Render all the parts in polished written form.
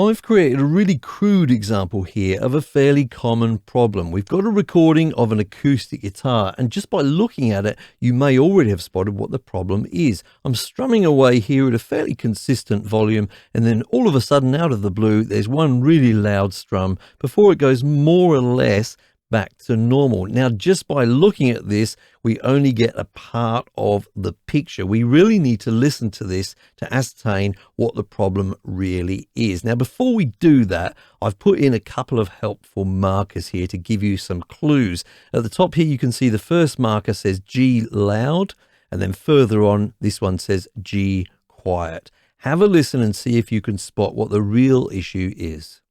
I've created a really crude example here of a fairly common problem. We've got a recording of an acoustic guitar, and just by looking at it, you may already have spotted what the problem is. I'm strumming away here at a fairly consistent volume, and then all of a sudden, out of the blue, there's one really loud strum before it goes more or less back to normal. Now, just by looking at this, we only get a part of the picture. We really need to listen to this to ascertain what the problem really is. Now, before we do that, I've put in a couple of helpful markers here to give you some clues. At the top here, you can see the first marker says G loud, and then further on, this one says G quiet. Have a listen and see if you can spot what the real issue is.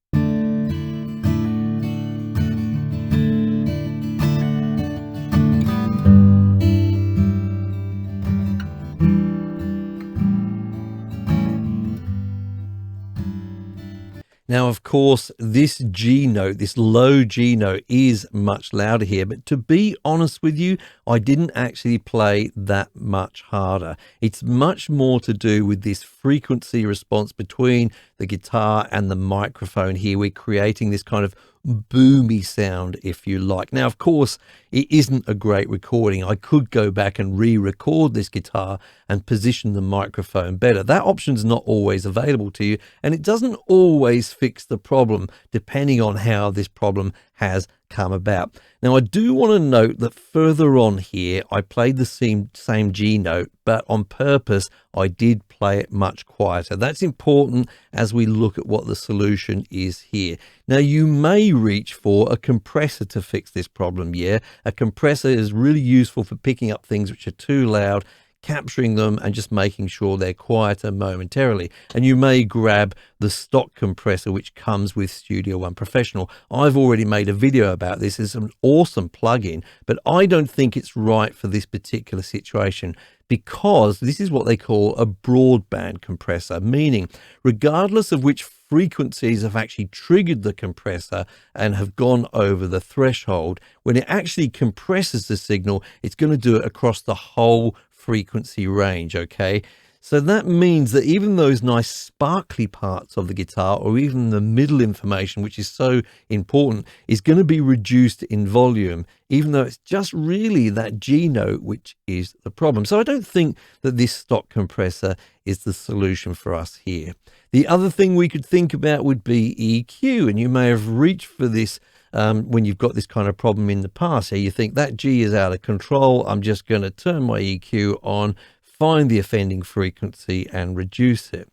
Now, of course, this G note, this low G note is much louder here, but to be honest with you, I didn't actually play that much harder. It's much more to do with this frequency response between the guitar and the microphone here. We're creating this kind of boomy sound, if you like. Now, of course, it isn't a great recording. I could go back and re-record this guitar and position the microphone better. That option's not always available to you, and it doesn't always fix the problem, depending on how this problem has come about. Now, I do want to note that further on here, I played the same G note, but on purpose, I did play it much quieter. That's important as we look at what the solution is here. Now, you may reach for a compressor to fix this problem, yeah? A compressor is really useful for picking up things which are too loud, capturing them and just making sure they're quieter momentarily. And you may grab the stock compressor which comes with Studio One Professional. I've already made a video about this. It's an awesome plugin, but I don't think it's right for this particular situation, because this is what they call a broadband compressor, meaning regardless of which frequencies have actually triggered the compressor and have gone over the threshold, when it actually compresses the signal, it's going to do it across the whole frequency range, okay? So that means that even those nice sparkly parts of the guitar, or even the middle information, which is so important, is going to be reduced in volume, even though it's just really that G note which is the problem. So I don't think that this stock compressor is the solution for us here. The other thing we could think about would be EQ, and you may have reached for this when you've got this kind of problem in the past. So you think that G is out of control, I'm just going to turn my EQ on, find the offending frequency and reduce it.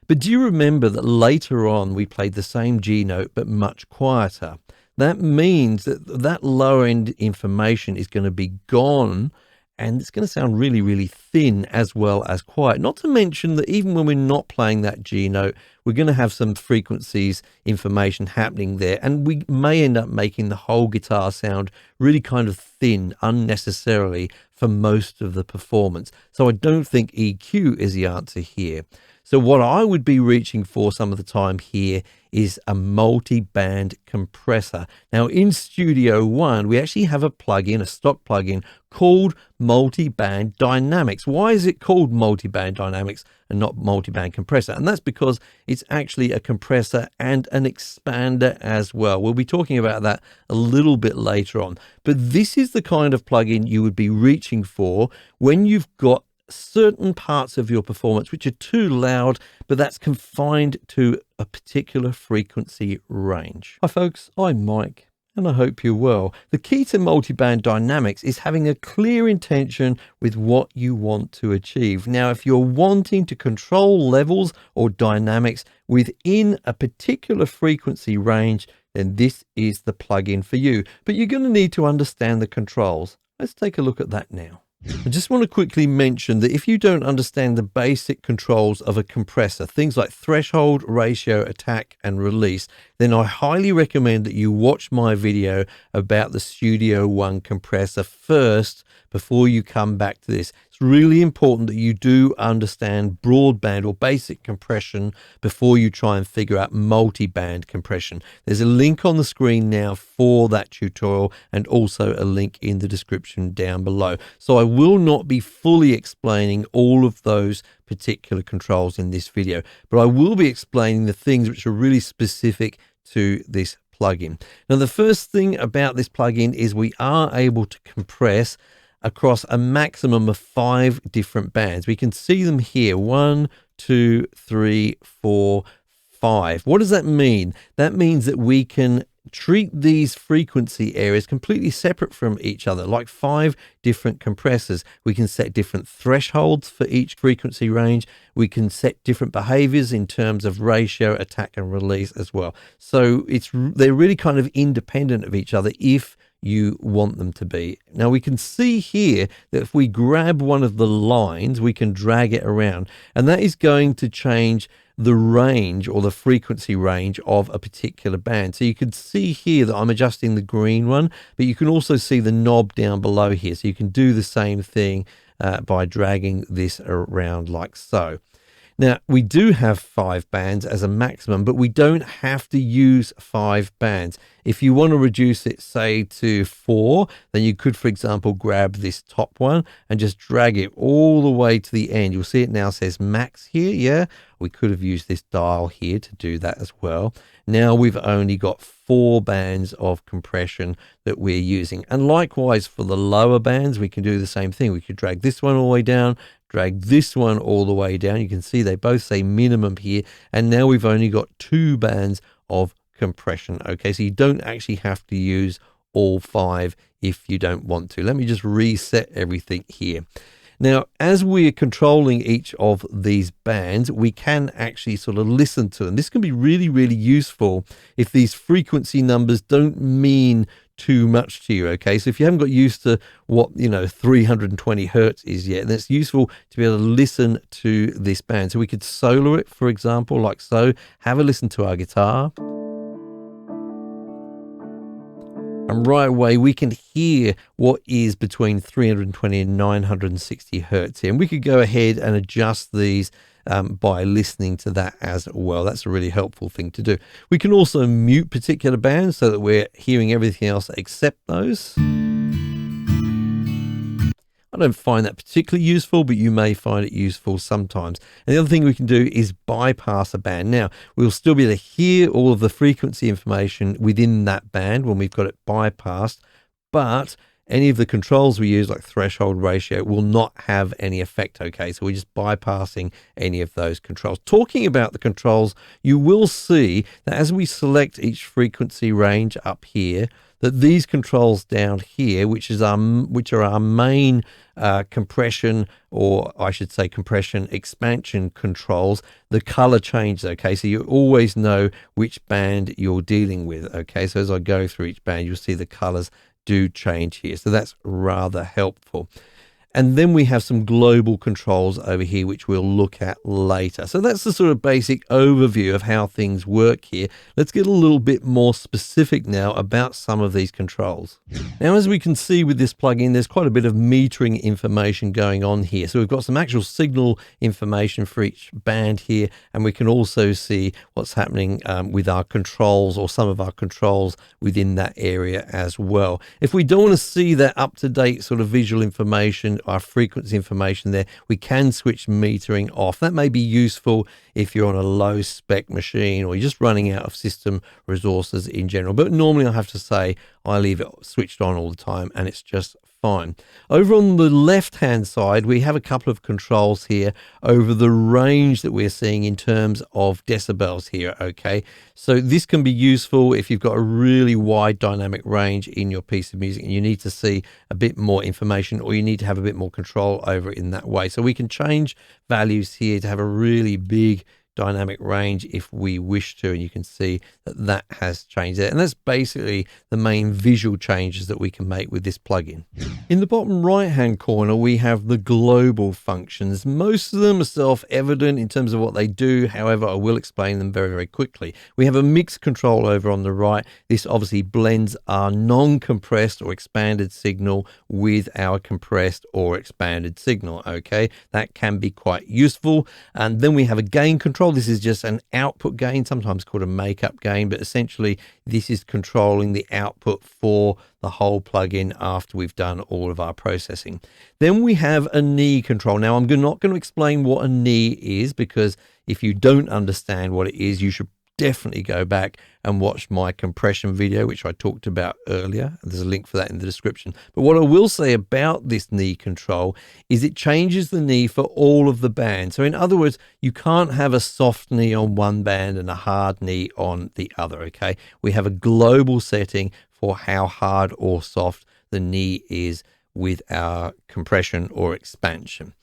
But do you remember that later on we played the same G note but much quieter? That means that that low end information is going to be gone, and it's going to sound really, really thin as well as quiet. Not to mention that even when we're not playing that G note, we're going to have some frequencies information happening there, and we may end up making the whole guitar sound really kind of thin unnecessarily for most of the performance. So I don't think EQ is the answer here. So what I would be reaching for some of the time here is a multi-band compressor. Now in Studio One, we actually have a plugin, a stock plugin called Multiband Dynamics. Why is it called Multiband Dynamics and not Multiband Compressor? And that's because it's actually a compressor and an expander as well. We'll be talking about that a little bit later on. But this is the kind of plugin you would be reaching for when you've got certain parts of your performance which are too loud, but that's confined to a particular frequency range. Hi folks, I'm Mike, and I hope you're well. The key to multiband dynamics is having a clear intention with what you want to achieve. Now, if you're wanting to control levels or dynamics within a particular frequency range, then this is the plugin for you. But you're going to need to understand the controls. Let's take a look at that now. I just want to quickly mention that if you don't understand the basic controls of a compressor, things like threshold, ratio, attack, and release, then I highly recommend that you watch my video about the Studio One compressor first before you come back to this. It's really important that you do understand broadband or basic compression before you try and figure out multi-band compression. There's a link on the screen now for that tutorial and also a link in the description down below. So I will not be fully explaining all of those particular controls in this video, but I will be explaining the things which are really specific to this plugin. Now, the first thing about this plugin is we are able to compress across a maximum of 5 different bands. We can see them here, 1, 2, 3, 4, 5. What does that mean? That means that we can treat these frequency areas completely separate from each other, like 5 different compressors. We can set different thresholds for each frequency range. We can set different behaviors in terms of ratio, attack, and release as well. So they're really kind of independent of each other if you want them to be. Now we can see here that if we grab one of the lines, we can drag it around, and that is going to change the range or the frequency range of a particular band. So you can see here that I'm adjusting the green one, but you can also see the knob down below here. So you can do the same thing by dragging this around like so. Now, we do have 5 bands as a maximum, but we don't have to use 5 bands. If you want to reduce it, say, to 4, then you could, for example, grab this top one and just drag it all the way to the end. You'll see it now says max here, yeah? We could have used this dial here to do that as well. Now we've only got 4 bands of compression that we're using. And likewise for the lower bands, we can do the same thing. We could drag this one all the way down, drag this one all the way down. You can see they both say minimum here, and now we've only got 2 bands of compression. Okay, so you don't actually have to use all 5 if you don't want to. Let me just reset everything here. Now, as we are controlling each of these bands, we can actually sort of listen to them. This can be really, really useful if these frequency numbers don't mean too much to you. Okay, so if you haven't got used to what 320 hertz is yet, then it's useful to be able to listen to this band. So we could solo it, for example, like so. Have a listen to our guitar, and right away we can hear what is between 320 and 960 hertz here, and we could go ahead and adjust these by listening to that as well. That's a really helpful thing to do. We can also mute particular bands so that we're hearing everything else except those. I don't find that particularly useful, but you may find it useful sometimes. And the other thing we can do is bypass a band. Now, we'll still be able to hear all of the frequency information within that band when we've got it bypassed, but any of the controls we use, like threshold, ratio, will not have any effect, okay? So we're just bypassing any of those controls. Talking about the controls, you will see that as we select each frequency range up here, that these controls down here, which are our main compression, or I should say compression expansion controls, the color changes, okay? So you always know which band you're dealing with, okay? So as I go through each band, you'll see the colors do change here. So that's rather helpful. And then we have some global controls over here, which we'll look at later. So that's the sort of basic overview of how things work here. Let's get a little bit more specific now about some of these controls. Now, as we can see with this plugin, there's quite a bit of metering information going on here. So we've got some actual signal information for each band here, and we can also see what's happening with our controls, or some of our controls within that area as well. If we don't want to see that up-to-date sort of visual information, our frequency information there, we can switch metering off. That may be useful if you're on a low spec machine or you're just running out of system resources in general. But normally I have to say I leave it switched on all the time, and it's just fine. Over on the left hand side, we have a couple of controls here over the range that we're seeing in terms of decibels here, okay? So this can be useful if you've got a really wide dynamic range in your piece of music and you need to see a bit more information, or you need to have a bit more control over it in that way. So we can change values here to have a really big dynamic range if we wish to, and you can see that that has changed there. And that's basically the main visual changes that we can make with this plugin. In the bottom right hand corner, we have the global functions. Most of them are self-evident in terms of what they do. However, I will explain them very, very quickly. We have a mix control over on the right. This obviously blends our non-compressed or expanded signal with our compressed or expanded signal. Okay, that can be quite useful. And then we have a gain control. This is just an output gain, sometimes called a makeup gain, but essentially this is controlling the output for the whole plugin after we've done all of our processing. Then we have a knee control. Now, I'm not going to explain what a knee is, because if you don't understand what it is, you should definitely go back and watch my compression video, which I talked about earlier. There's a link for that in the description. But what I will say about this knee control is it changes the knee for all of the bands. So in other words, you can't have a soft knee on one band and a hard knee on the other, okay? We have a global setting for how hard or soft the knee is with our compression or expansion.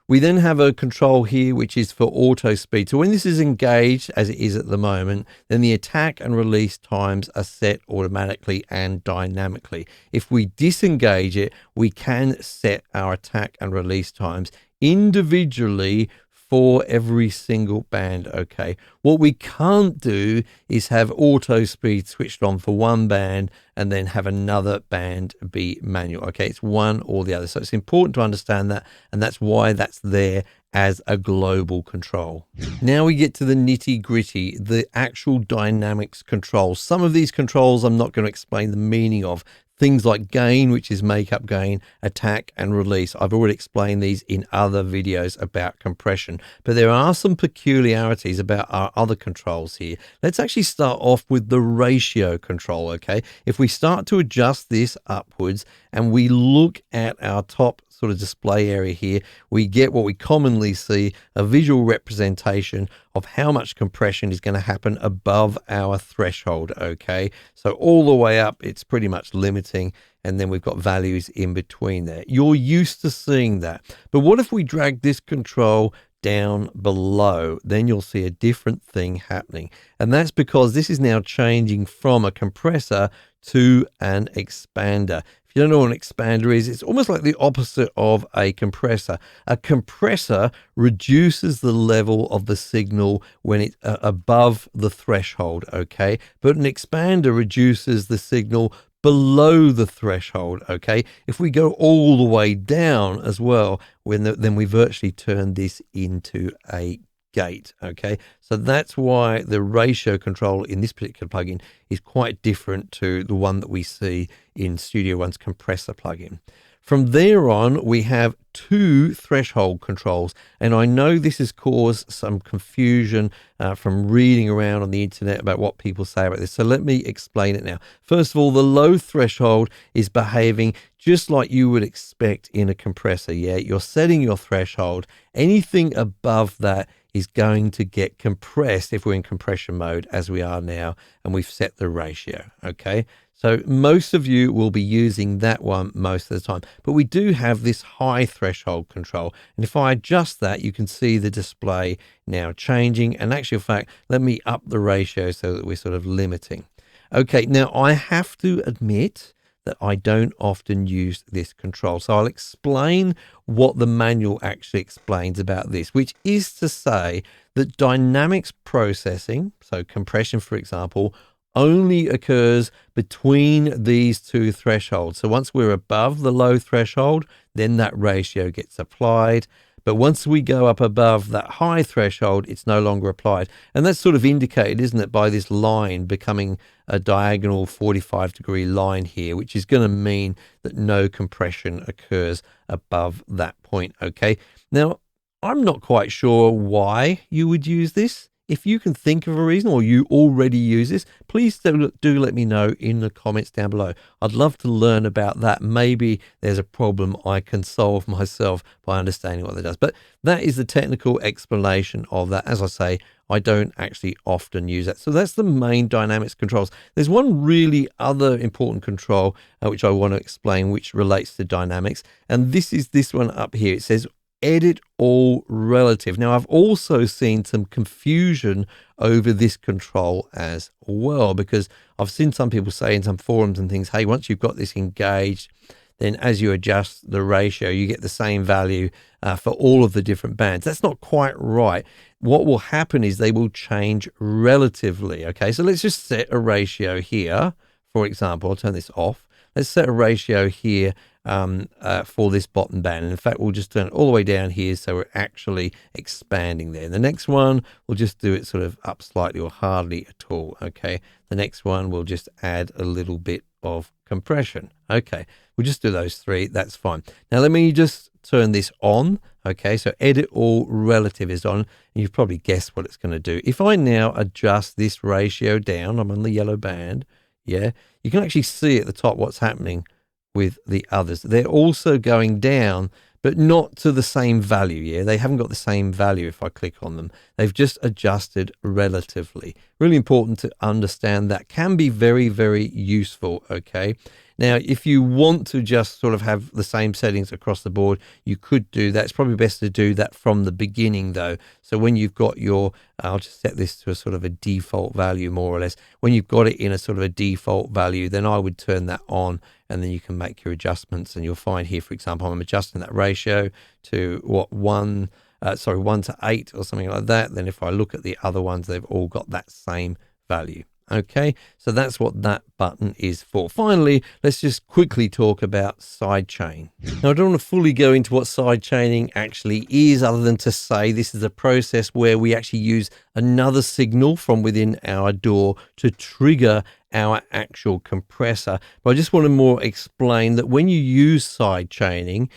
We then have a control here, which is for auto speed. So when this is engaged, as it is at the moment, then the attack and release times are set automatically and dynamically. If we disengage it, we can set our attack and release times individually for every single band. Okay, what we can't do is have auto speed switched on for one band and then have another band be manual. Okay, it's one or the other. So it's important to understand that, and that's why that's there as a global control. Now we get to the nitty gritty, the actual dynamics controls. Some of these controls I'm not going to explain the meaning of. Things like gain, which is makeup gain, attack and release. I've already explained these in other videos about compression, but there are some peculiarities about our other controls here. Let's actually start off with the ratio control, okay? If we start to adjust this upwards and we look at our top sort of display area here, we get what we commonly see, a visual representation of how much compression is going to happen above our threshold. Okay, so all the way up it's pretty much limiting, and then we've got values in between there. You're used to seeing that, but what if we drag this control down below? Then you'll see a different thing happening, and that's because this is now changing from a compressor to an expander. If you don't know what an expander is, it's almost like the opposite of a compressor. A compressor reduces the level of the signal when it's above the threshold, okay? But an expander reduces the signal below the threshold, okay? If we go all the way down as well, then we virtually turn this into a gate, okay? So that's why the ratio control in this particular plugin is quite different to the one that we see in Studio One's compressor plugin. From there on, we have two threshold controls, and I know this has caused some confusion from reading around on the internet about what people say about this. So let me explain it now. First of all, the low threshold is behaving just like you would expect in a compressor. Yeah, you're setting your threshold. Anything above that is going to get compressed if we're in compression mode, as we are now, and we've set the ratio, okay? So most of you will be using that one most of the time, but we do have this high threshold control. And if I adjust that, you can see the display now changing. And actually, in fact, let me up the ratio so that we're sort of limiting. Okay, now I have to admit that I don't often use this control. So I'll explain what the manual actually explains about this, which is to say that dynamics processing, so compression, for example, only occurs between these two thresholds. So once we're above the low threshold, then that ratio gets applied. But once we go up above that high threshold, it's no longer applied. And that's sort of indicated, isn't it, by this line becoming a diagonal 45-degree line here, which is going to mean that no compression occurs above that point, okay? Now, I'm not quite sure why you would use this. If you can think of a reason, or you already use this, please do let me know in the comments down below. I'd love to learn about that. Maybe there's a problem I can solve myself by understanding what that does. But that is the technical explanation of that. As I say, I don't actually often use that. So that's the main dynamics controls. There's one really other important control which I want to explain, which relates to dynamics. And this is this one up here. It says edit all relative. Now, I've also seen some confusion over this control as well, because I've seen some people say in some forums and things, hey, once you've got this engaged, then as you adjust the ratio, you get the same value for all of the different bands. That's not quite right. What will happen is they will change relatively. Okay, so let's just set a ratio here. For example, I'll turn this off. Let's set a ratio here for this bottom band. And in fact, we'll just turn it all the way down here, so we're actually expanding there. The next one, we'll just do it sort of up slightly or hardly at all. Okay, the next one, we'll just add a little bit of compression. Okay, we'll just do those three. That's fine. Now let me just turn this on. Okay, so edit all relative is on, and you've probably guessed what it's going to do. If I now adjust this ratio down, I'm on the yellow band. Yeah, you can actually see at the top what's happening with the others. They're also going down, but not to the same value. Yeah, they haven't got the same value if I click on them. They've just adjusted relatively. Really important to understand that. Can be very, very useful. Okay. Now, if you want to just sort of have the same settings across the board, you could do that. It's probably best to do that from the beginning though. So when you've got your, I'll just set this to a sort of a default value more or less. When you've got it in a sort of a default value, then I would turn that on, and then you can make your adjustments. And you'll find here, for example, I'm adjusting that ratio to what, 1 to 8 or something like that. Then if I look at the other ones, they've all got that same value. Okay, so that's what that button is for. Finally, let's just quickly talk about sidechain. Now, I don't want to fully go into what sidechaining actually is, other than to say this is a process where we actually use another signal from within our DAW to trigger our actual compressor. But I just want to more explain that when you use sidechaining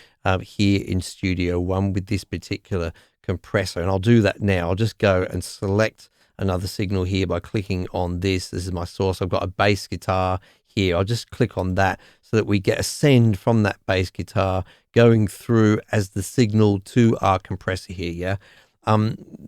here in Studio One with this particular compressor, and I'll do that now. I'll just go and select another signal here by clicking on this. This is my source. I've got a bass guitar here. I'll just click on that so that we get a send from that bass guitar going through as the signal to our compressor here. Yeah,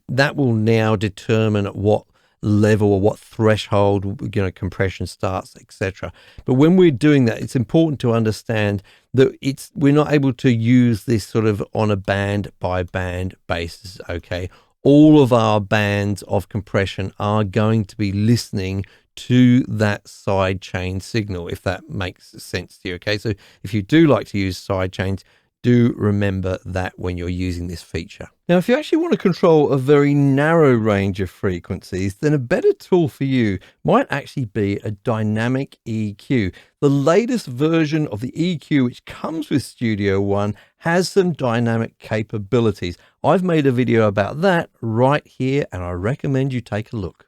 that will now determine at what level or what threshold, you know, compression starts, etc. But when we're doing that, it's important to understand that we're not able to use this sort of on a band by band basis. Okay, all of our bands of compression are going to be listening to that sidechain signal, if that makes sense to you. Okay, so if you do like to use sidechains, do remember that when you're using this feature. Now, if you actually want to control a very narrow range of frequencies, then a better tool for you might actually be a dynamic EQ. The latest version of the EQ, which comes with Studio One, has some dynamic capabilities. I've made a video about that right here, and I recommend you take a look.